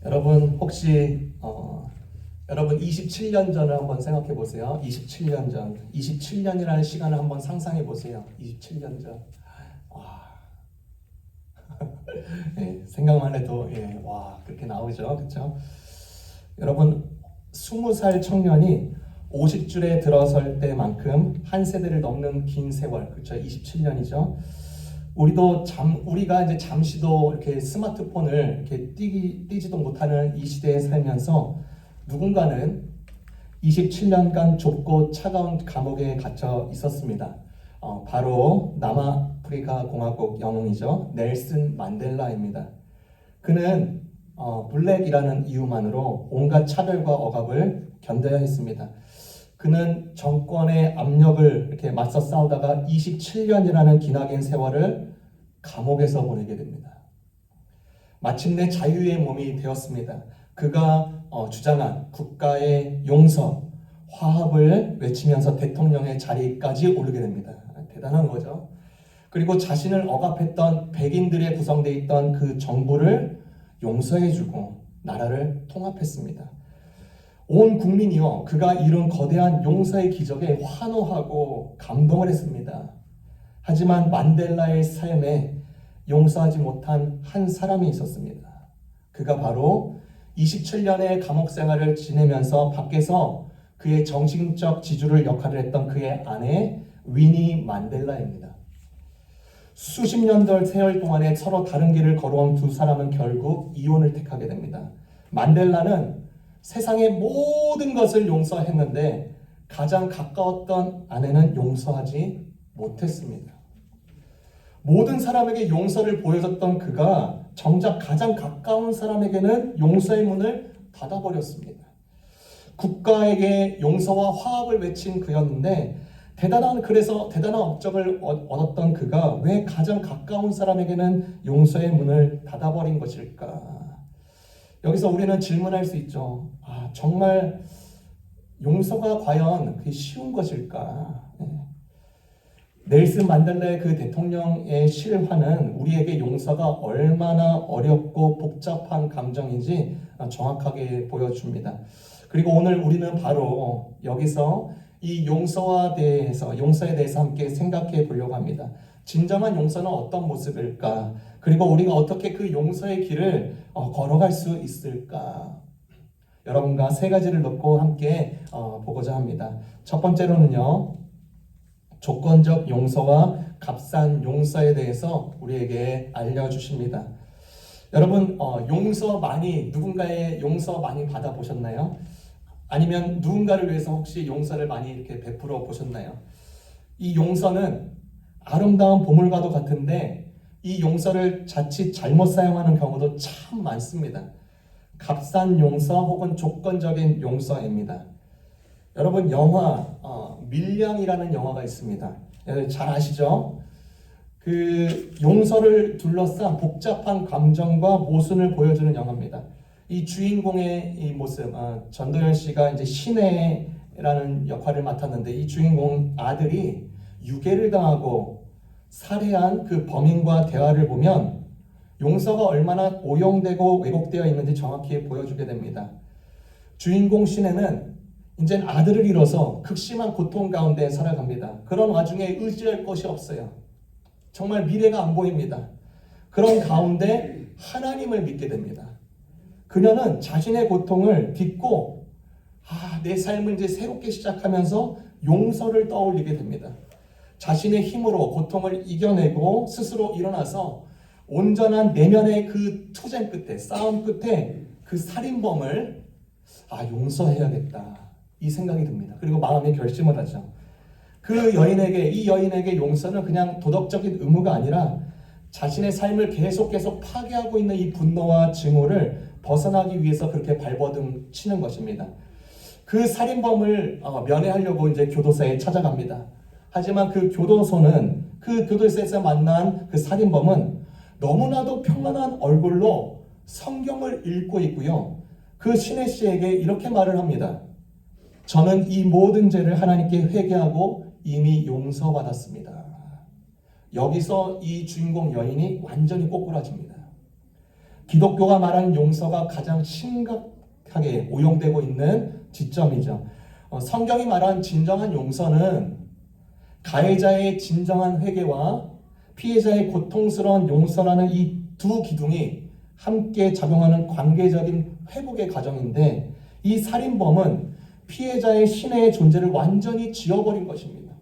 여러분 혹시 여러분 27년 전을 한번 생각해 보세요. 27년 전, 27년이라는 시간을 한번 상상해 보세요. 27년 전. 와, 예, 생각만 해도 와 그렇게 나오죠, 그렇죠? 여러분 20살 청년이 50줄에 들어설 때만큼 한 세대를 넘는 긴 세월, 그렇죠? 27년이죠. 우리가 이제 잠시도 이렇게 스마트폰을 이렇게 띄지도 못하는 이 시대에 살면서 누군가는 27년간 좁고 차가운 감옥에 갇혀 있었습니다. 바로 남아프리카 공화국 영웅이죠. 넬슨 만델라입니다. 그는 블랙이라는 이유만으로 온갖 차별과 억압을 견뎌야 했습니다. 그는 정권의 압력을 이렇게 맞서 싸우다가 27년이라는 기나긴 세월을 감옥에서 보내게 됩니다. 마침내 자유의 몸이 되었습니다. 그가 주장한 국가의 용서, 화합을 외치면서 대통령의 자리까지 오르게 됩니다. 대단한 거죠. 그리고 자신을 억압했던 백인들에 구성되어 있던 그 정부를 용서해주고 나라를 통합했습니다. 온 국민이요, 그가 이룬 거대한 용서의 기적에 환호하고 감동을 했습니다. 하지만 만델라의 삶에 용서하지 못한 한 사람이 있었습니다. 그가 바로 27년의 감옥 생활을 지내면서 밖에서 그의 정신적 지주를 역할을 했던 그의 아내 위니 만델라입니다. 수십 년들 세월 동안에 서로 다른 길을 걸어온 두 사람은 결국 이혼을 택하게 됩니다. 만델라는 세상의 모든 것을 용서했는데 가장 가까웠던 아내는 용서하지 못했습니다. 모든 사람에게 용서를 보여줬던 그가 정작 가장 가까운 사람에게는 용서의 문을 닫아버렸습니다. 국가에게 용서와 화합을 외친 그였는데 그래서 대단한 업적을 얻었던 그가 왜 가장 가까운 사람에게는 용서의 문을 닫아버린 것일까? 여기서 우리는 질문할 수 있죠. 정말 용서가 과연 그게 쉬운 것일까? 넬슨 만델라의 그 대통령의 실화는 우리에게 용서가 얼마나 어렵고 복잡한 감정인지 정확하게 보여줍니다. 그리고 오늘 우리는 바로 여기서 이 용서에 대해서 함께 생각해 보려고 합니다. 진정한 용서는 어떤 모습일까? 그리고 우리가 어떻게 그 용서의 길을 걸어갈 수 있을까? 여러분과 세 가지를 놓고 함께 보고자 합니다. 첫 번째로는요, 조건적 용서와 값싼 용서에 대해서 우리에게 알려주십니다. 여러분, 누군가의 용서 많이 받아보셨나요? 아니면 누군가를 위해서 혹시 용서를 많이 이렇게 베풀어 보셨나요? 이 용서는 아름다운 보물과도 같은데 이 용서를 자칫 잘못 사용하는 경우도 참 많습니다. 값싼 용서 혹은 조건적인 용서입니다. 여러분 영화 밀량이라는 영화가 있습니다. 잘 아시죠? 그 용서를 둘러싼 복잡한 감정과 모순을 보여주는 영화입니다. 이 주인공의 이 모습, 전도연 씨가 이제 신혜라는 역할을 맡았는데 이 주인공 아들이 유괴를 당하고 살해한 그 범인과 대화를 보면 용서가 얼마나 오용되고 왜곡되어 있는지 정확히 보여주게 됩니다. 주인공 신혜는 이제 아들을 잃어서 극심한 고통 가운데 살아갑니다. 그런 와중에 의지할 것이 없어요. 정말 미래가 안 보입니다. 그런 가운데 하나님을 믿게 됩니다. 그녀는 자신의 고통을 딛고 내 삶을 이제 새롭게 시작하면서 용서를 떠올리게 됩니다. 자신의 힘으로 고통을 이겨내고 스스로 일어나서 온전한 내면의 그 투쟁 끝에, 싸움 끝에 그 살인범을 용서해야겠다 이 생각이 듭니다. 그리고 마음의 결심을 하죠. 이 여인에게 용서는 그냥 도덕적인 의무가 아니라 자신의 삶을 계속 파괴하고 있는 이 분노와 증오를 벗어나기 위해서 그렇게 발버둥 치는 것입니다. 그 살인범을 면회하려고 이제 교도소에 찾아갑니다. 하지만 그 교도소에서 만난 그 살인범은 너무나도 평안한 얼굴로 성경을 읽고 있고요. 그 신혜 씨에게 이렇게 말을 합니다. 저는 이 모든 죄를 하나님께 회개하고 이미 용서받았습니다. 여기서 이 주인공 여인이 완전히 꼬꾸라집니다. 기독교가 말하는 용서가 가장 심각하게 오용되고 있는 지점이죠. 성경이 말한 진정한 용서는 가해자의 진정한 회개와 피해자의 고통스러운 용서라는 이 두 기둥이 함께 작용하는 관계적인 회복의 과정인데, 이 살인범은 피해자의 신의 존재를 완전히 지워버린 것입니다.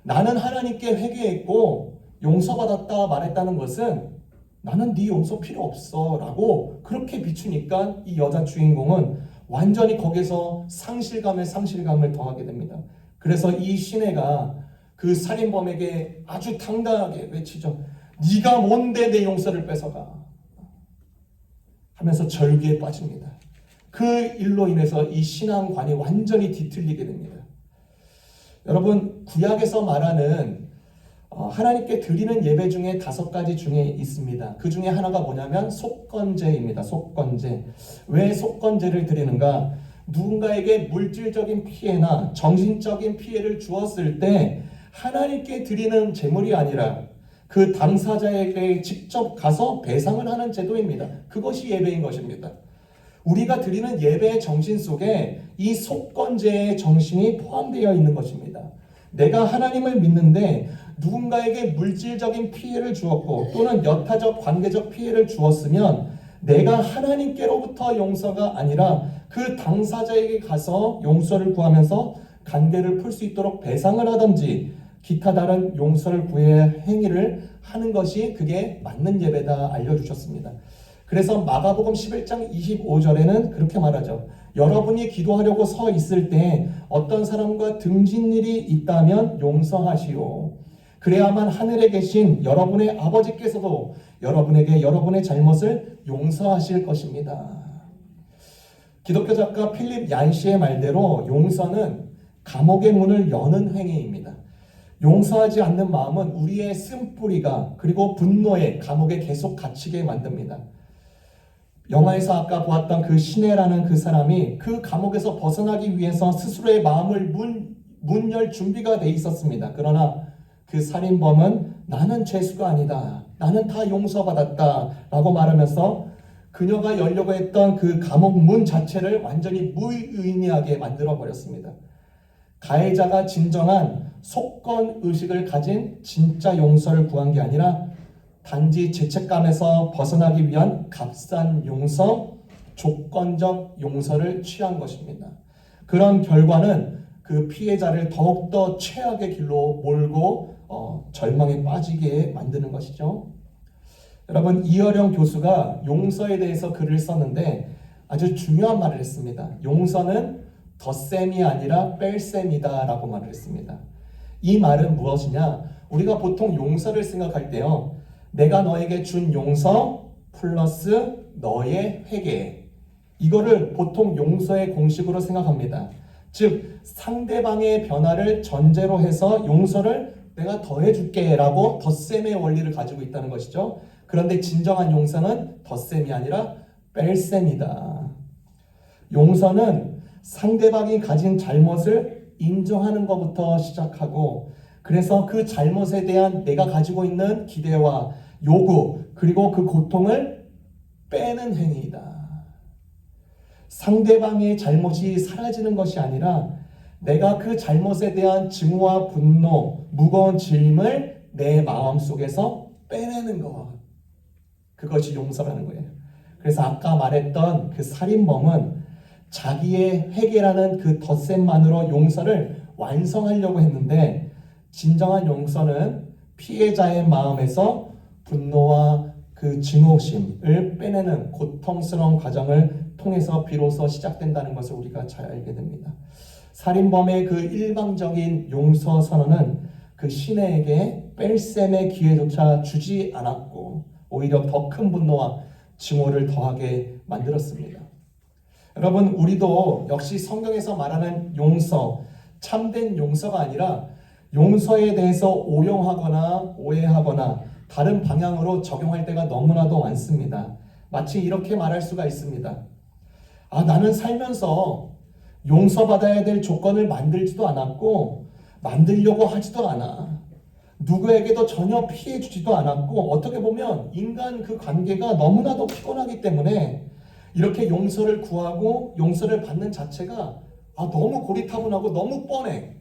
나는 하나님께 회개했고 용서받았다 말했다는 것은 나는 네 용서 필요 없어 라고 그렇게 비추니까 이 여자 주인공은 완전히 거기서 상실감을 더하게 됩니다. 그래서 이 시내가 그 살인범에게 아주 당당하게 외치죠. 네가 뭔데 내 용서를 뺏어가 하면서 절규에 빠집니다. 그 일로 인해서 이 신앙관이 완전히 뒤틀리게 됩니다. 여러분, 구약에서 말하는 하나님께 드리는 예배 중에 5가지 중에 있습니다. 그 중에 하나가 뭐냐면 속건제입니다. 속건제. 왜 속건제를 드리는가? 누군가에게 물질적인 피해나 정신적인 피해를 주었을 때 하나님께 드리는 제물이 아니라 그 당사자에게 직접 가서 배상을 하는 제도입니다. 그것이 예배인 것입니다. 우리가 드리는 예배의 정신 속에 이 속건제의 정신이 포함되어 있는 것입니다. 내가 하나님을 믿는데 누군가에게 물질적인 피해를 주었고 또는 여타적 관계적 피해를 주었으면 내가 하나님께로부터 용서가 아니라 그 당사자에게 가서 용서를 구하면서 관계를 풀 수 있도록 배상을 하든지 기타 다른 용서를 구해야 할 행위를 하는 것이 그게 맞는 예배다 알려주셨습니다. 그래서 마가복음 11장 25절에는 그렇게 말하죠. 여러분이 기도하려고 서 있을 때 어떤 사람과 등진 일이 있다면 용서하시오. 그래야만 하늘에 계신 여러분의 아버지께서도 여러분에게 여러분의 잘못을 용서하실 것입니다. 기독교 작가 필립 얀시의 말대로 용서는 감옥의 문을 여는 행위입니다. 용서하지 않는 마음은 우리의 쓴뿌리가 그리고 분노에 감옥에 계속 갇히게 만듭니다. 영화에서 아까 보았던 그 시내라는 그 사람이 그 감옥에서 벗어나기 위해서 스스로의 마음을 문 열 준비가 돼 있었습니다. 그러나 그 살인범은 나는 죄수가 아니다. 나는 다 용서받았다 라고 말하면서 그녀가 열려고 했던 그 감옥 문 자체를 완전히 무의미하게 만들어 버렸습니다. 가해자가 진정한 속건 의식을 가진 진짜 용서를 구한 게 아니라 단지 죄책감에서 벗어나기 위한 값싼 용서, 조건적 용서를 취한 것입니다. 그런 결과는 그 피해자를 더욱더 최악의 길로 몰고 절망에 빠지게 만드는 것이죠. 여러분, 이어령 교수가 용서에 대해서 글을 썼는데 아주 중요한 말을 했습니다. 용서는 덧셈이 아니라 뺄셈이다 라고 말을 했습니다. 이 말은 무엇이냐? 우리가 보통 용서를 생각할 때요, 내가 너에게 준 용서 플러스 너의 회개, 이거를 보통 용서의 공식으로 생각합니다. 즉 상대방의 변화를 전제로 해서 용서를 내가 더해줄게 라고 덧셈의 원리를 가지고 있다는 것이죠. 그런데 진정한 용서는 덧셈이 아니라 뺄셈이다. 용서는 상대방이 가진 잘못을 인정하는 것부터 시작하고, 그래서 그 잘못에 대한 내가 가지고 있는 기대와 요구 그리고 그 고통을 빼는 행위이다. 상대방의 잘못이 사라지는 것이 아니라 내가 그 잘못에 대한 증오와 분노, 무거운 짐을 내 마음속에서 빼내는 것, 그것이 용서라는 거예요. 그래서 아까 말했던 그 살인범은 자기의 회개라는 그 덧셈만으로 용서를 완성하려고 했는데, 진정한 용서는 피해자의 마음에서 분노와 그 증오심을 빼내는 고통스러운 과정을 통해서 비로소 시작된다는 것을 우리가 잘 알게 됩니다. 살인범의 그 일방적인 용서 선언은 그 시내에게 뺄셈의 기회조차 주지 않았고 오히려 더 큰 분노와 증오를 더하게 만들었습니다. 여러분, 우리도 역시 성경에서 말하는 용서, 참된 용서가 아니라 용서에 대해서 오용하거나 오해하거나 다른 방향으로 적용할 때가 너무나도 많습니다. 마치 이렇게 말할 수가 있습니다. 나는 살면서 용서받아야 될 조건을 만들지도 않았고 만들려고 하지도 않아. 누구에게도 전혀 피해 주지도 않았고 어떻게 보면 인간 그 관계가 너무나도 피곤하기 때문에 이렇게 용서를 구하고 용서를 받는 자체가 너무 고리타분하고 너무 뻔해.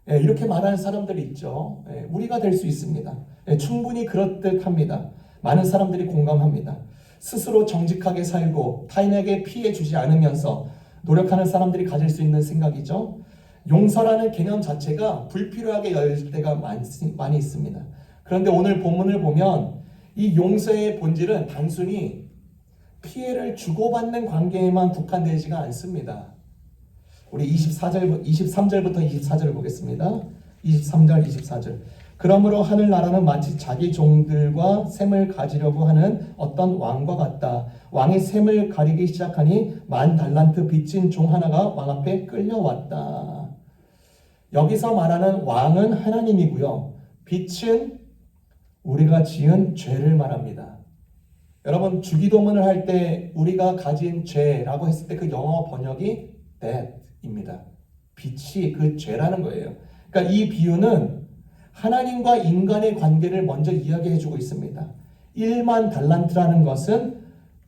이렇게 말하는 사람들이 있죠. 우리가 될 수 있습니다. 충분히 그럴듯합니다. 많은 사람들이 공감합니다. 스스로 정직하게 살고 타인에게 피해 주지 않으면서 노력하는 사람들이 가질 수 있는 생각이죠. 용서라는 개념 자체가 불필요하게 여겨질 때가 많이 있습니다. 그런데 오늘 본문을 보면 이 용서의 본질은 단순히 피해를 주고받는 관계에만 국한되지가 않습니다. 우리 23절부터 24절을 보겠습니다. 23절, 24절. 그러므로 하늘나라는 마치 자기 종들과 셈을 가지려고 하는 어떤 왕과 같다. 왕이 셈을 가리기 시작하니 10,000달란트 빚진 종 하나가 왕 앞에 끌려왔다. 여기서 말하는 왕은 하나님이고요. 빚은 우리가 지은 죄를 말합니다. 여러분, 주기도문을 할 때 우리가 가진 죄라고 했을 때 그 영어 번역이 debt입니다. 빚이 그 죄라는 거예요. 그러니까 이 비유는 하나님과 인간의 관계를 먼저 이야기해주고 있습니다. 10,000달란트라는 것은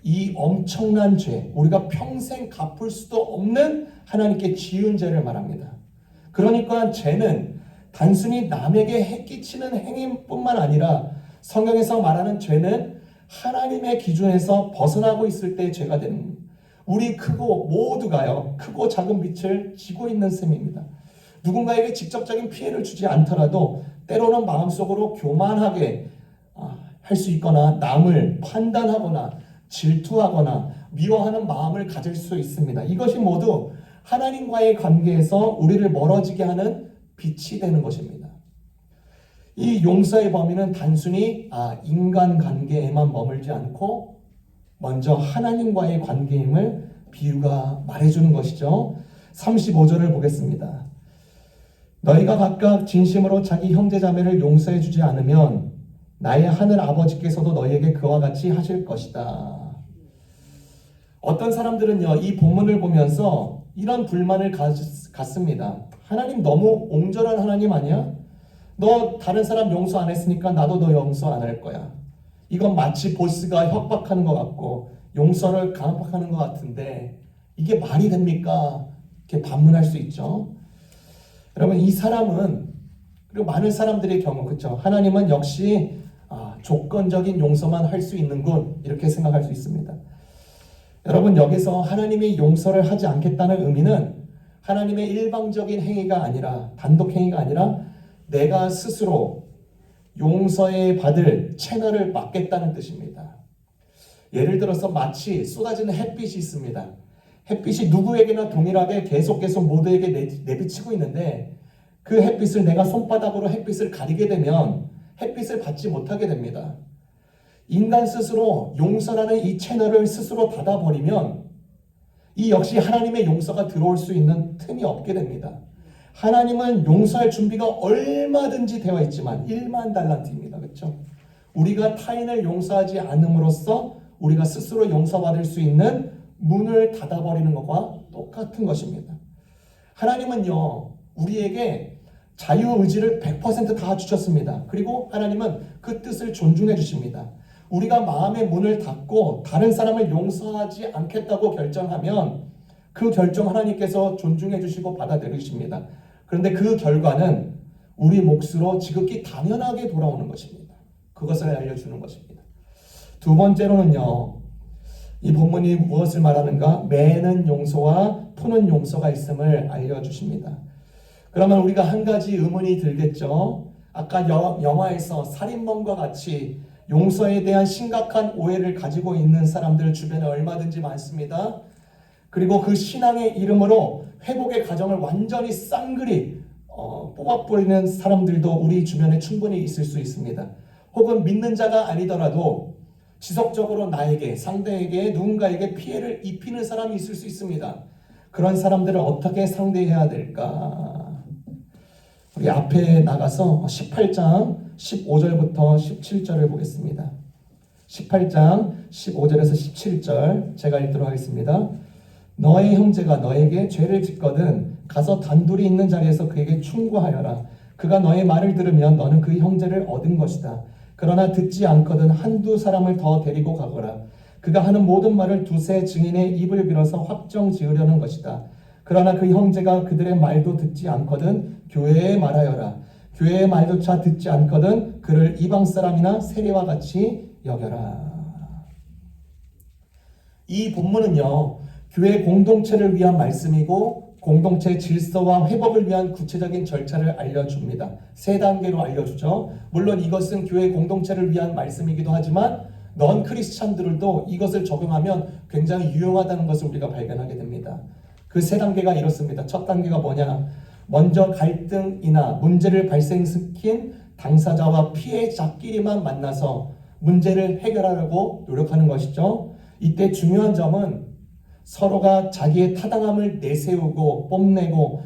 이 엄청난 죄, 우리가 평생 갚을 수도 없는 하나님께 지은 죄를 말합니다. 그러니까 죄는 단순히 남에게 해끼치는 행위뿐만 아니라 성경에서 말하는 죄는 하나님의 기준에서 벗어나고 있을 때 죄가 되는 겁니다. 우리 모두가요, 크고 작은 빚을 지고 있는 셈입니다. 누군가에게 직접적인 피해를 주지 않더라도 때로는 마음속으로 교만하게 할 수 있거나 남을 판단하거나 질투하거나 미워하는 마음을 가질 수 있습니다. 이것이 모두 하나님과의 관계에서 우리를 멀어지게 하는 빛이 되는 것입니다. 이 용서의 범위는 단순히 인간관계에만 머물지 않고 먼저 하나님과의 관계임을 비유가 말해주는 것이죠. 35절을 보겠습니다. 너희가 각각 진심으로 자기 형제자매를 용서해 주지 않으면 나의 하늘 아버지께서도 너희에게 그와 같이 하실 것이다. 어떤 사람들은요, 이 본문을 보면서 이런 불만을 갖습니다. 하나님 너무 옹졸한 하나님 아니야? 너 다른 사람 용서 안 했으니까 나도 너 용서 안 할 거야. 이건 마치 보스가 협박하는 것 같고 용서를 강압하는 것 같은데 이게 말이 됩니까? 이렇게 반문할 수 있죠. 여러분, 이 사람은, 그리고 많은 사람들의 경우, 그렇죠? 하나님은 역시 조건적인 용서만 할 수 있는군, 이렇게 생각할 수 있습니다. 여러분, 여기서 하나님이 용서를 하지 않겠다는 의미는 하나님의 일방적인 행위가 아니라, 단독 행위가 아니라 내가 스스로 용서에 받을 채널을 막겠다는 뜻입니다. 예를 들어서 마치 쏟아지는 햇빛이 있습니다. 햇빛이 누구에게나 동일하게 계속 모두에게 내비치고 있는데 그 햇빛을 내가 손바닥으로 햇빛을 가리게 되면 햇빛을 받지 못하게 됩니다. 인간 스스로 용서라는 이 채널을 스스로 닫아버리면 이 역시 하나님의 용서가 들어올 수 있는 틈이 없게 됩니다. 하나님은 용서할 준비가 얼마든지 되어 있지만 10,000달란트입니다. 그렇죠? 우리가 타인을 용서하지 않음으로써 우리가 스스로 용서받을 수 있는 문을 닫아버리는 것과 똑같은 것입니다. 하나님은요, 우리에게 자유의지를 100%다 주셨습니다. 그리고 하나님은 그 뜻을 존중해 주십니다. 우리가 마음의 문을 닫고 다른 사람을 용서하지 않겠다고 결정하면 그 결정 하나님께서 존중해 주시고 받아들이십니다. 그런데 그 결과는 우리 몫으로 지극히 당연하게 돌아오는 것입니다. 그것을 알려주는 것입니다. 두 번째로는요, 이 본문이 무엇을 말하는가? 매는 용서와 푸는 용서가 있음을 알려주십니다. 그러면 우리가 한 가지 의문이 들겠죠. 아까 영화에서 살인범과 같이 용서에 대한 심각한 오해를 가지고 있는 사람들 주변에 얼마든지 많습니다. 그리고 그 신앙의 이름으로 회복의 과정을 완전히 쌍그리 뽑아버리는 사람들도 우리 주변에 충분히 있을 수 있습니다. 혹은 믿는 자가 아니더라도 지속적으로 나에게, 상대에게, 누군가에게 피해를 입히는 사람이 있을 수 있습니다. 그런 사람들을 어떻게 상대해야 될까? 우리 앞에 나가서 18장 15절부터 17절을 보겠습니다. 18장 15절에서 17절 제가 읽도록 하겠습니다. 너의 형제가 너에게 죄를 짓거든 가서 단둘이 있는 자리에서 그에게 충고하여라. 그가 너의 말을 들으면 너는 그 형제를 얻은 것이다. 그러나 듣지 않거든 한두 사람을 더 데리고 가거라. 그가 하는 모든 말을 두세 증인의 입을 빌어서 확정 지으려는 것이다. 그러나 그 형제가 그들의 말도 듣지 않거든 교회에 말하여라. 교회의 말조차 듣지 않거든 그를 이방 사람이나 세리와 같이 여겨라. 이 본문은요, 교회 공동체를 위한 말씀이고 공동체 질서와 회복을 위한 구체적인 절차를 알려줍니다. 세 단계로 알려주죠. 물론 이것은 교회 공동체를 위한 말씀이기도 하지만 넌 크리스찬들도 이것을 적용하면 굉장히 유용하다는 것을 우리가 발견하게 됩니다. 그 세 단계가 이렇습니다. 첫 단계가 뭐냐? 먼저 갈등이나 문제를 발생시킨 당사자와 피해자끼리만 만나서 문제를 해결하려고 노력하는 것이죠. 이때 중요한 점은 서로가 자기의 타당함을 내세우고 뽐내고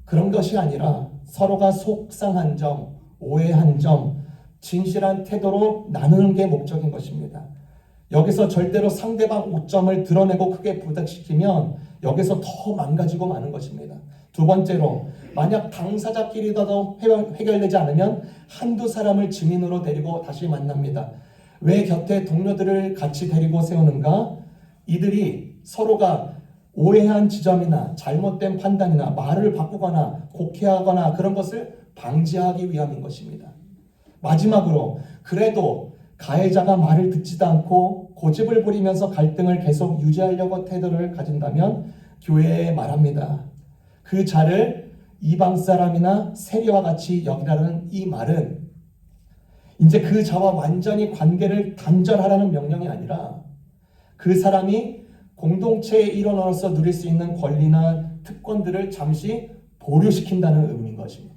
그런 것이 아니라 서로가 속상한 점, 오해한 점, 진실한 태도로 나누는 게 목적인 것입니다. 여기서 절대로 상대방 오점을 드러내고 크게 부닥시키면 여기서 더 망가지고 마는 것입니다. 두 번째로, 만약 당사자끼리도 해결되지 않으면 한두 사람을 증인으로 데리고 다시 만납니다. 왜 곁에 동료들을 같이 데리고 세우는가? 이들이 서로가 오해한 지점이나 잘못된 판단이나 말을 바꾸거나 곡해하거나 그런 것을 방지하기 위함인 것입니다. 마지막으로, 그래도 가해자가 말을 듣지도 않고 고집을 부리면서 갈등을 계속 유지하려고 태도를 가진다면 교회에 말합니다. 그 자를 이방 사람이나 세리와 같이 여기라는 이 말은 이제 그 자와 완전히 관계를 단절하라는 명령이 아니라 그 사람이 공동체의 일원으로서 누릴 수 있는 권리나 특권들을 잠시 보류시킨다는 의미인 것입니다.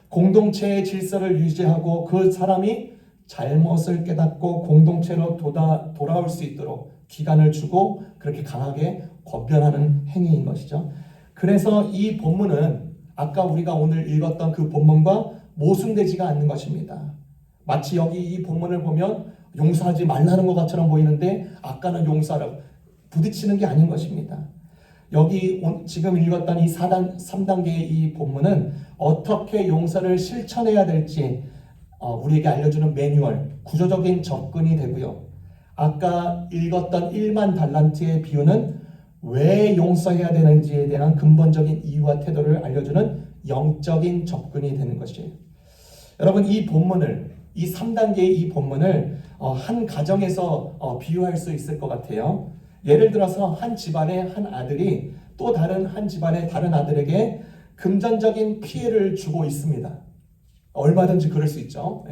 공동체의 질서를 유지하고 그 사람이 잘못을 깨닫고 공동체로 돌아올 수 있도록 기간을 주고 그렇게 강하게 권변하는 행위인 것이죠. 그래서 이 본문은 아까 우리가 오늘 읽었던 그 본문과 모순되지가 않는 것입니다. 마치 여기 이 본문을 보면 용서하지 말라는 것처럼 보이는데 아까는 용서하라고 부딪히는 게 아닌 것입니다. 여기 지금 읽었던 이 3단계의 이 본문은 어떻게 용서를 실천해야 될지 우리에게 알려주는 매뉴얼, 구조적인 접근이 되고요. 아까 읽었던 1만 달란트의 비유는 왜 용서해야 되는지에 대한 근본적인 이유와 태도를 알려주는 영적인 접근이 되는 것이에요. 여러분, 이 3단계의 이 본문을 한 가정에서 비유할 수 있을 것 같아요. 예를 들어서 한 집안의 한 아들이 또 다른 한 집안의 다른 아들에게 금전적인 피해를 주고 있습니다. 얼마든지 그럴 수 있죠.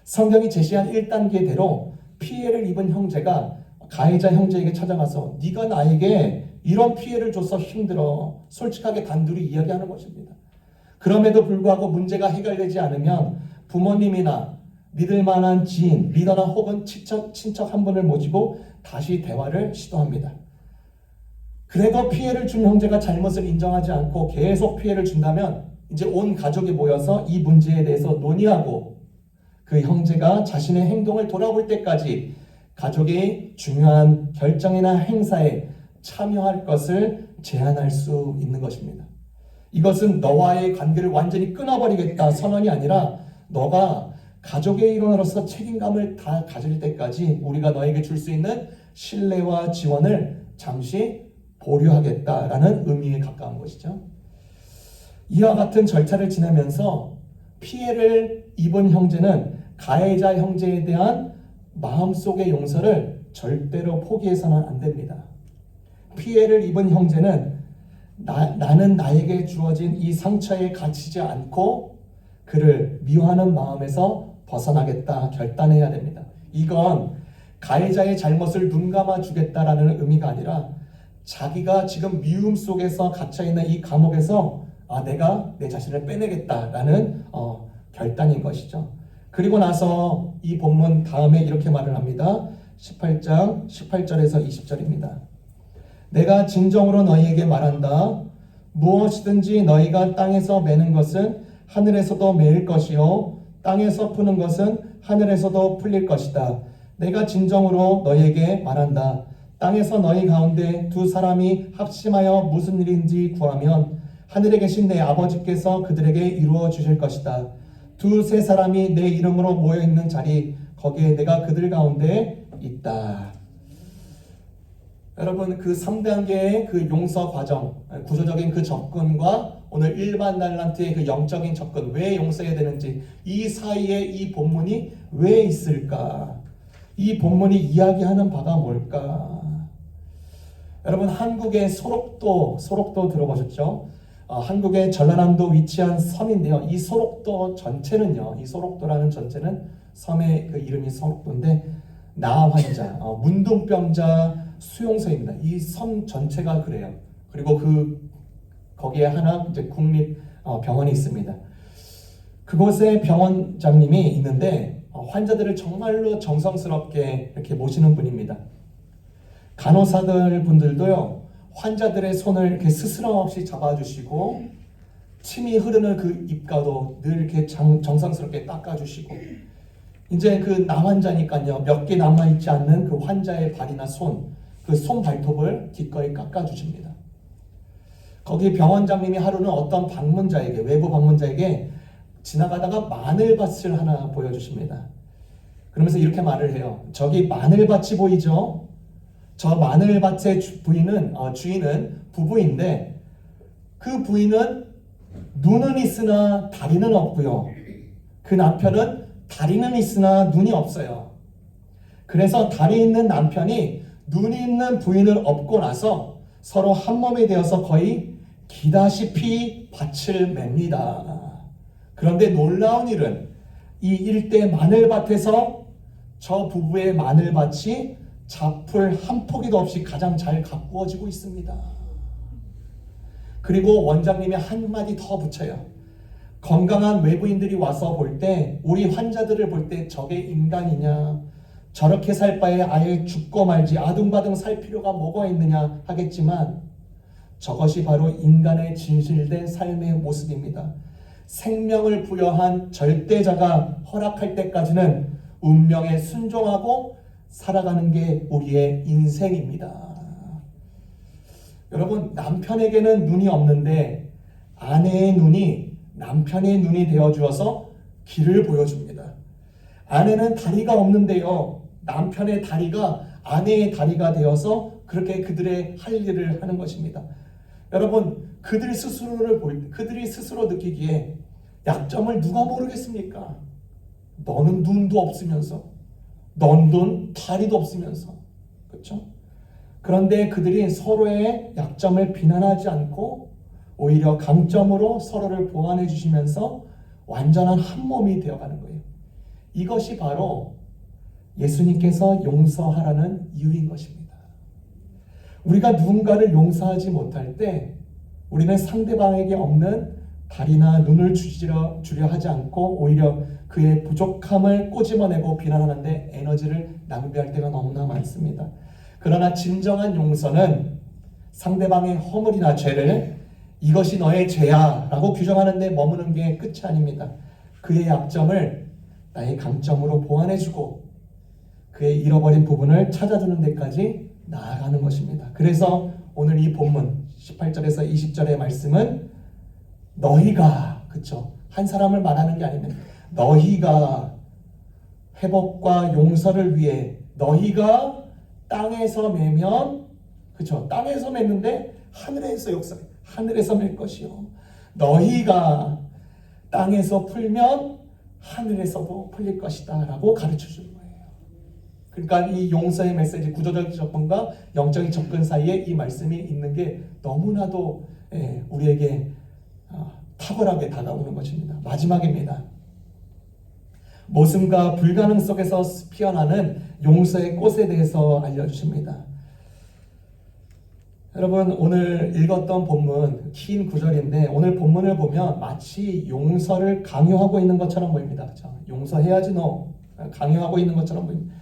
성경이 제시한 1단계대로 피해를 입은 형제가 가해자 형제에게 찾아가서 네가 나에게 이런 피해를 줘서 힘들어 솔직하게 단둘이 이야기하는 것입니다. 그럼에도 불구하고 문제가 해결되지 않으면 부모님이나 믿을 만한 지인, 리더나 혹은 친척 한 분을 모시고 다시 대화를 시도합니다. 그래도 피해를 준 형제가 잘못을 인정하지 않고 계속 피해를 준다면 이제 온 가족이 모여서 이 문제에 대해서 논의하고 그 형제가 자신의 행동을 돌아볼 때까지 가족이 중요한 결정이나 행사에 참여할 것을 제한할 수 있는 것입니다. 이것은 너와의 관계를 완전히 끊어버리겠다 선언이 아니라 너가 가족의 일원으로서 책임감을 다 가질 때까지 우리가 너에게 줄 수 있는 신뢰와 지원을 잠시 보류하겠다라는 의미에 가까운 것이죠. 이와 같은 절차를 지나면서 피해를 입은 형제는 가해자 형제에 대한 마음속의 용서를 절대로 포기해서는 안 됩니다. 피해를 입은 형제는 나는 나에게 주어진 이 상처에 갇히지 않고 그를 미워하는 마음에서 벗어나겠다 결단해야 됩니다. 이건 가해자의 잘못을 눈감아 주겠다라는 의미가 아니라 자기가 지금 미움 속에서 갇혀있는 이 감옥에서 내가 내 자신을 빼내겠다라는 결단인 것이죠. 그리고 나서 이 본문 다음에 이렇게 말을 합니다. 18장 18절에서 20절입니다. 내가 진정으로 너희에게 말한다. 무엇이든지 너희가 땅에서 매는 것은 하늘에서도 매일 것이요 땅에서 푸는 것은 하늘에서도 풀릴 것이다. 내가 진정으로 너희에게 말한다. 땅에서 너희 가운데 두 사람이 합심하여 무슨 일인지 구하면 하늘에 계신 내 아버지께서 그들에게 이루어 주실 것이다. 두세 사람이 내 이름으로 모여 있는 자리, 거기에 내가 그들 가운데 있다. 여러분, 그 3단계의 그 용서 과정, 구조적인 그 접근과 오늘 일반 달란트의 그 영적인 접근, 왜 용서해야 되는지, 이 사이에 이 본문이 왜 있을까? 이 본문이 이야기하는 바가 뭘까? 여러분, 한국의 소록도 들어보셨죠? 한국의 전라남도 위치한 섬인데요. 이 소록도 전체는요, 이 소록도라는 전체는 섬의 그 이름이 소록도인데, 나 환자, 문둥병자 수용소입니다. 이 섬 전체가 그래요. 그리고 거기에 하나 이제 국립 병원이 있습니다. 그곳에 병원장님이 있는데 환자들을 정말로 정성스럽게 이렇게 모시는 분입니다. 간호사들 분들도요, 환자들의 손을 이렇게 스스럼 없이 잡아주시고 침이 흐르는 그 입가도 늘 이렇게 정성스럽게 닦아주시고, 이제 그 나환자니까요, 몇 개 남아있지 않는 그 환자의 발이나 그 손 발톱을 기꺼이 깎아주십니다. 거기 병원장님이 하루는 어떤 방문자에게, 외부 방문자에게 지나가다가 마늘밭을 하나 보여주십니다. 그러면서 이렇게 말을 해요. 저기 마늘밭이 보이죠? 저 마늘밭의 주인은 부부인데, 그 부인은 눈은 있으나 다리는 없고요. 그 남편은 다리는 있으나 눈이 없어요. 그래서 다리 있는 남편이 눈 있는 부인을 업고 나서 서로 한 몸이 되어서 거의 기다시피 밭을 맵니다. 그런데 놀라운 일은 이 일대 마늘밭에서 저 부부의 마늘밭이 잡풀 한 포기도 없이 가장 잘 가꾸어지고 있습니다. 그리고 원장님이 한마디 더 붙여요. 건강한 외부인들이 와서 볼 때, 우리 환자들을 볼 때 저게 인간이냐, 저렇게 살 바에 아예 죽고 말지 아둥바둥 살 필요가 뭐가 있느냐 하겠지만, 저것이 바로 인간의 진실된 삶의 모습입니다. 생명을 부여한 절대자가 허락할 때까지는 운명에 순종하고 살아가는 게 우리의 인생입니다. 여러분, 남편에게는 눈이 없는데 아내의 눈이 남편의 눈이 되어주어서 길을 보여줍니다. 아내는 다리가 없는데요, 남편의 다리가 아내의 다리가 되어서 그렇게 그들의 할 일을 하는 것입니다. 여러분, 그들이 스스로 느끼기에 약점을 누가 모르겠습니까? 너는 눈도 없으면서, 넌 다리도 없으면서, 그렇죠? 그런데 그들이 서로의 약점을 비난하지 않고 오히려 강점으로 서로를 보완해 주시면서 완전한 한 몸이 되어가는 거예요. 이것이 바로 예수님께서 용서하라는 이유인 것입니다. 우리가 누군가를 용서하지 못할 때 우리는 상대방에게 없는 다리나 눈을 주려 하지 않고 오히려 그의 부족함을 꼬집어내고 비난하는데 에너지를 낭비할 때가 너무나 많습니다. 그러나 진정한 용서는 상대방의 허물이나 죄를 이것이 너의 죄야 라고 규정하는 데 머무는 게 끝이 아닙니다. 그의 약점을 나의 강점으로 보완해주고 그의 잃어버린 부분을 찾아주는 데까지 나아가는 것입니다. 그래서 오늘 이 본문 18절에서 20절의 말씀은 너희가, 그쵸? 한 사람을 말하는 게 아닙니다. 너희가 회복과 용서를 위해 너희가 땅에서 매면, 그쵸? 땅에서 맺는데 하늘에서 역사해. 하늘에서 맬 것이요. 너희가 땅에서 풀면 하늘에서도 풀릴 것이다 라고 가르쳐 주는 거예요. 그러니까 이 용서의 메시지, 구조적인 접근과 영적인 접근 사이에 이 말씀이 있는 게 너무나도 우리에게 탁월하게 다가오는 것입니다. 마지막입니다. 모순과 불가능 속에서 피어나는 용서의 꽃에 대해서 알려주십니다. 여러분, 오늘 읽었던 본문 긴 구절인데 오늘 본문을 보면 마치 용서를 강요하고 있는 것처럼 보입니다. 그렇죠? 용서해야지 너, 강요하고 있는 것처럼 보입니다.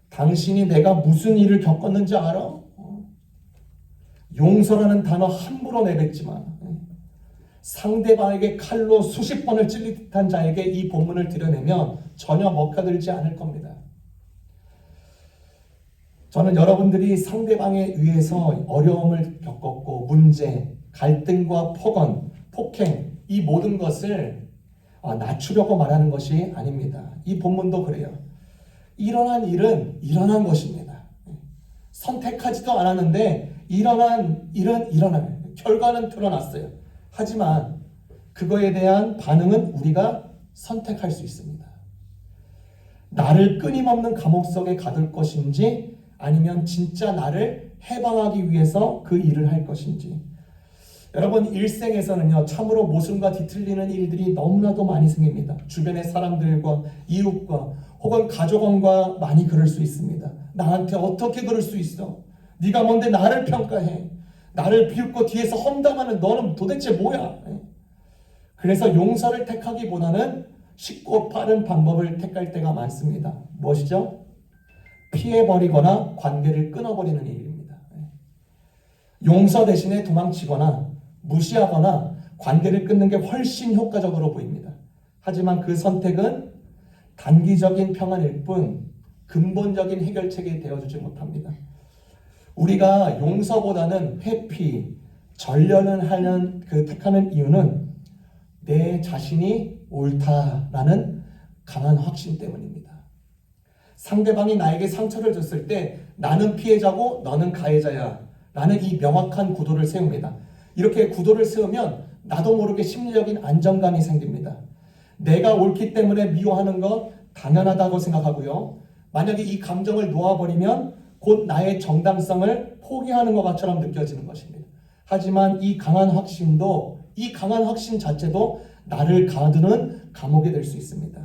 당신이 내가 무슨 일을 겪었는지 알아? 용서라는 단어 함부로 내뱉지만 상대방에게 칼로 수십 번을 찔린 듯한 자에게 이 본문을 드러내면 전혀 먹혀들지 않을 겁니다. 저는 여러분들이 상대방에 의해서 어려움을 겪었고 문제, 갈등과 폭언, 폭행 이 모든 것을 낮추려고 말하는 것이 아닙니다. 이 본문도 그래요. 일어난 일은 일어난 것입니다. 선택하지도 않았는데 일어난 일은 일어나요. 결과는 드러났어요. 하지만 그거에 대한 반응은 우리가 선택할 수 있습니다. 나를 끊임없는 감옥 속에 가둘 것인지 아니면 진짜 나를 해방하기 위해서 그 일을 할 것인지. 여러분, 일생에서는요, 참으로 모순과 뒤틀리는 일들이 너무나도 많이 생깁니다. 주변의 사람들과 이웃과 혹은 가족원과 많이 그럴 수 있습니다. 나한테 어떻게 그럴 수 있어? 네가 뭔데 나를 평가해? 나를 비웃고 뒤에서 험담하는 너는 도대체 뭐야? 그래서 용서를 택하기보다는 쉽고 빠른 방법을 택할 때가 많습니다. 무엇이죠? 피해버리거나 관계를 끊어버리는 일입니다. 용서 대신에 도망치거나 무시하거나 관계를 끊는 게 훨씬 효과적으로 보입니다. 하지만 그 선택은 단기적인 평안일 뿐 근본적인 해결책이 되어주지 못합니다. 우리가 용서보다는 회피, 전련을 하는 택하는 이유는 내 자신이 옳다라는 강한 확신 때문입니다. 상대방이 나에게 상처를 줬을 때 나는 피해자고 너는 가해자야 라는 이 명확한 구도를 세웁니다. 이렇게 구도를 세우면 나도 모르게 심리적인 안정감이 생깁니다. 내가 옳기 때문에 미워하는 것 당연하다고 생각하고요. 만약에 이 감정을 놓아버리면 곧 나의 정당성을 포기하는 것처럼 느껴지는 것입니다. 하지만 이 강한 확신 자체도 나를 가두는 감옥이 될 수 있습니다.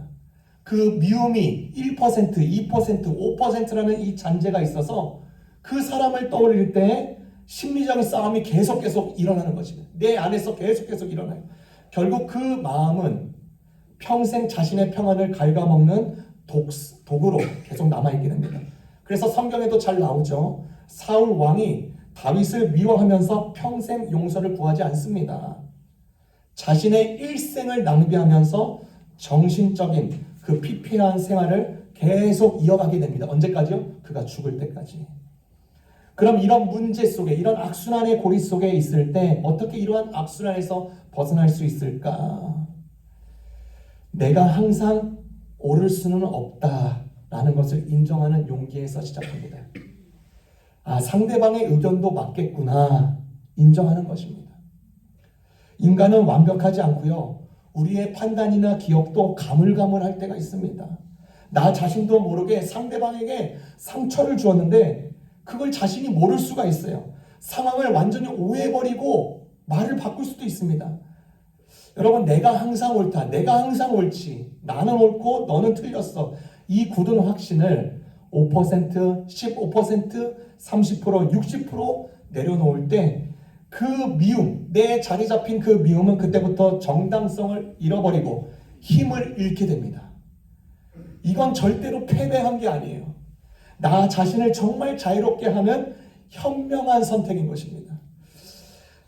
그 미움이 1%, 2%, 5%라는 이 잔재가 있어서 그 사람을 떠올릴 때 심리적인 싸움이 계속 일어나는 것입니다. 내 안에서 계속 일어나요. 결국 그 마음은 평생 자신의 평안을 갉아먹는 독으로 계속 남아있게 됩니다. 그래서 성경에도 잘 나오죠. 사울 왕이 다윗을 미워하면서 평생 용서를 구하지 않습니다. 자신의 일생을 낭비하면서 정신적인 그 피폐한 생활을 계속 이어가게 됩니다. 언제까지요? 그가 죽을 때까지. 그럼 이런 문제 속에, 이런 악순환의 고리 속에 있을 때 어떻게 이러한 악순환에서 벗어날 수 있을까? 내가 항상 옳을 수는 없다라는 것을 인정하는 용기에서 시작합니다. 상대방의 의견도 맞겠구나 인정하는 것입니다. 인간은 완벽하지 않고요. 우리의 판단이나 기억도 가물가물할 때가 있습니다. 나 자신도 모르게 상대방에게 상처를 주었는데 그걸 자신이 모를 수가 있어요. 상황을 완전히 오해해버리고 말을 바꿀 수도 있습니다. 여러분, 내가 항상 옳다, 내가 항상 옳지, 나는 옳고 너는 틀렸어, 이 굳은 확신을 5%, 15%, 30%, 60% 내려놓을 때 그 미움, 내 자리 잡힌 그 미움은 그때부터 정당성을 잃어버리고 힘을 잃게 됩니다. 이건 절대로 패배한 게 아니에요. 나 자신을 정말 자유롭게 하는 현명한 선택인 것입니다.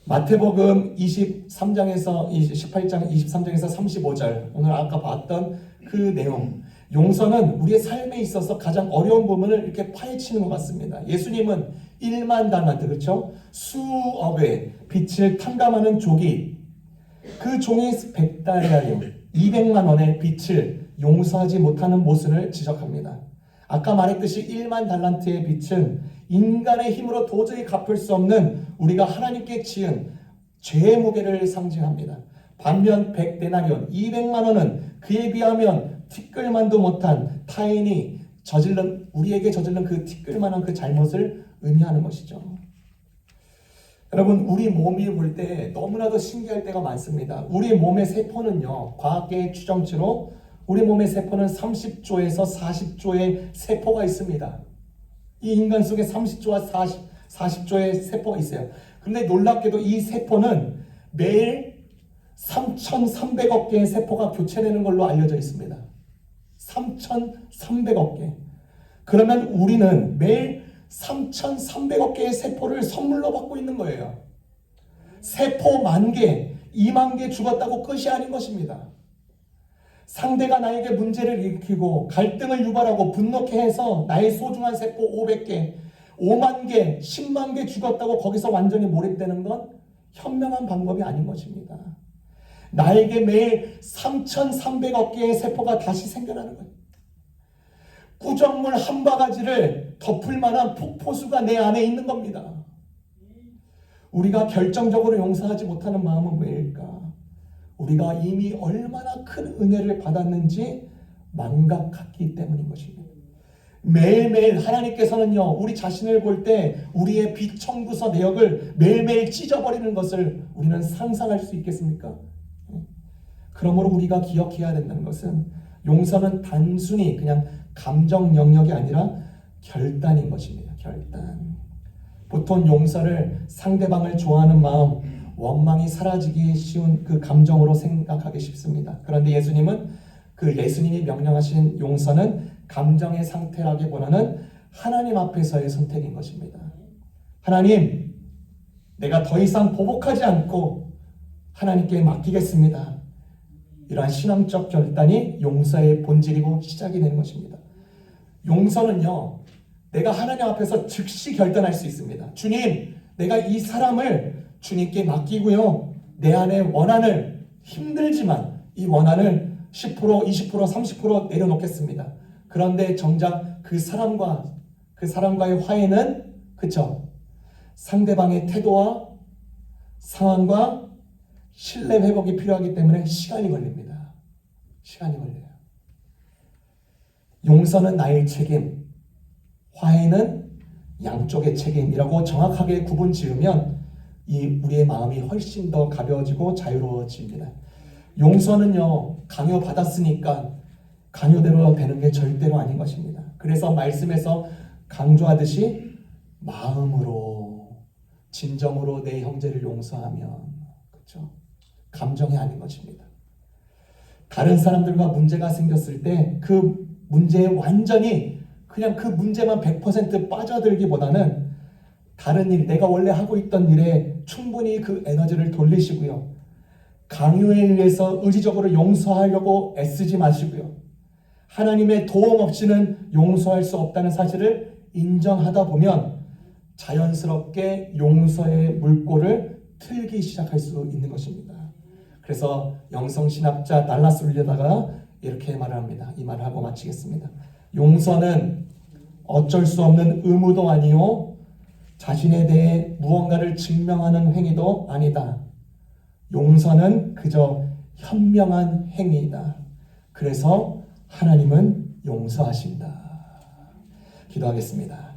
마태복음 18장 23장에서 35절, 오늘 아까 봤던 그 내용, 용서는 우리의 삶에 있어서 가장 어려운 부분을 이렇게 파헤치는 것 같습니다. 예수님은 1만 달란트, 그렇죠? 수억의 빚을 탕감하는 종이, 그 종이 100달러요, 200만 원의 빚을 용서하지 못하는 모습을 지적합니다. 아까 말했듯이 1만 달란트의 빚은 인간의 힘으로 도저히 갚을 수 없는 우리가 하나님께 지은 죄의 무게를 상징합니다. 반면 100데나리온, 200만 원은 그에 비하면 티끌만도 못한 타인이 우리에게 저질른 그 티끌만한 그 잘못을 의미하는 것이죠. 여러분, 우리 몸이 볼 때 너무나도 신기할 때가 많습니다. 우리 몸의 세포는요, 과학계의 추정치로 우리 몸의 세포는 30조에서 40조의 세포가 있습니다. 이 인간 속에 30조와 40조의 세포가 있어요. 그런데 놀랍게도 이 세포는 매일 3,300억 개의 세포가 교체되는 걸로 알려져 있습니다. 3,300억 개. 그러면 우리는 매일 3,300억 개의 세포를 선물로 받고 있는 거예요. 세포 10,000개, 20,000개 죽었다고 끝이 아닌 것입니다. 상대가 나에게 문제를 일으키고 갈등을 유발하고 분노케 해서 나의 소중한 세포 500개, 5만 개, 10만 개 죽었다고 거기서 완전히 몰입되는 건 현명한 방법이 아닌 것입니다. 나에게 매일 3,300억 개의 세포가 다시 생겨나는 거예요. 구정물 한 바가지를 덮을 만한 폭포수가 내 안에 있는 겁니다. 우리가 결정적으로 용서하지 못하는 마음은 왜일까? 우리가 이미 얼마나 큰 은혜를 받았는지 망각했기 때문인 것입니다. 매일매일 하나님께서는요, 우리 자신을 볼 때 우리의 비청구서 내역을 매일매일 찢어버리는 것을 우리는 상상할 수 있겠습니까? 그러므로 우리가 기억해야 된다는 것은 용서는 단순히 그냥 감정 영역이 아니라 결단인 것입니다. 결단. 보통 용서를 상대방을 좋아하는 마음, 원망이 사라지기 쉬운 그 감정으로 생각하기 쉽습니다. 그런데 예수님은 그 예수님이 명령하신 용서는 감정의 상태라기보다는 하나님 앞에서의 선택인 것입니다. 하나님, 내가 더 이상 보복하지 않고 하나님께 맡기겠습니다. 이러한 신앙적 결단이 용서의 본질이고 시작이 되는 것입니다. 용서는요, 내가 하나님 앞에서 즉시 결단할 수 있습니다. 주님, 내가 이 사람을 주님께 맡기고요, 내 안에 원한을, 힘들지만 이 원한을 10%, 20%, 30% 내려놓겠습니다. 그런데 정작 그 사람과의 화해는, 그쵸? 상대방의 태도와 상황과 신뢰 회복이 필요하기 때문에 시간이 걸립니다. 시간이 걸려요. 용서는 나의 책임, 화해는 양쪽의 책임이라고 정확하게 구분 지으면 우리의 마음이 훨씬 더 가벼워지고 자유로워집니다. 용서는요, 강요받았으니까 강요대로 되는 게 절대로 아닌 것입니다. 그래서 말씀에서 강조하듯이 마음으로, 진정으로 내 형제를 용서하면, 그렇죠? 감정이 아닌 것입니다. 다른 사람들과 문제가 생겼을 때 그 문제에 완전히 그냥 그 문제만 100% 빠져들기보다는 다른 일, 내가 원래 하고 있던 일에 충분히 그 에너지를 돌리시고요. 강요에 의해서 의지적으로 용서하려고 애쓰지 마시고요. 하나님의 도움 없이는 용서할 수 없다는 사실을 인정하다 보면 자연스럽게 용서의 물꼬를 틀기 시작할 수 있는 것입니다. 그래서 영성신학자 달라스 윌리다가 이렇게 말을 합니다. 이 말을 하고 마치겠습니다. 용서는 어쩔 수 없는 의무도 아니요, 자신에 대해 무언가를 증명하는 행위도 아니다. 용서는 그저 현명한 행위이다. 그래서 하나님은 용서하신다. 기도하겠습니다.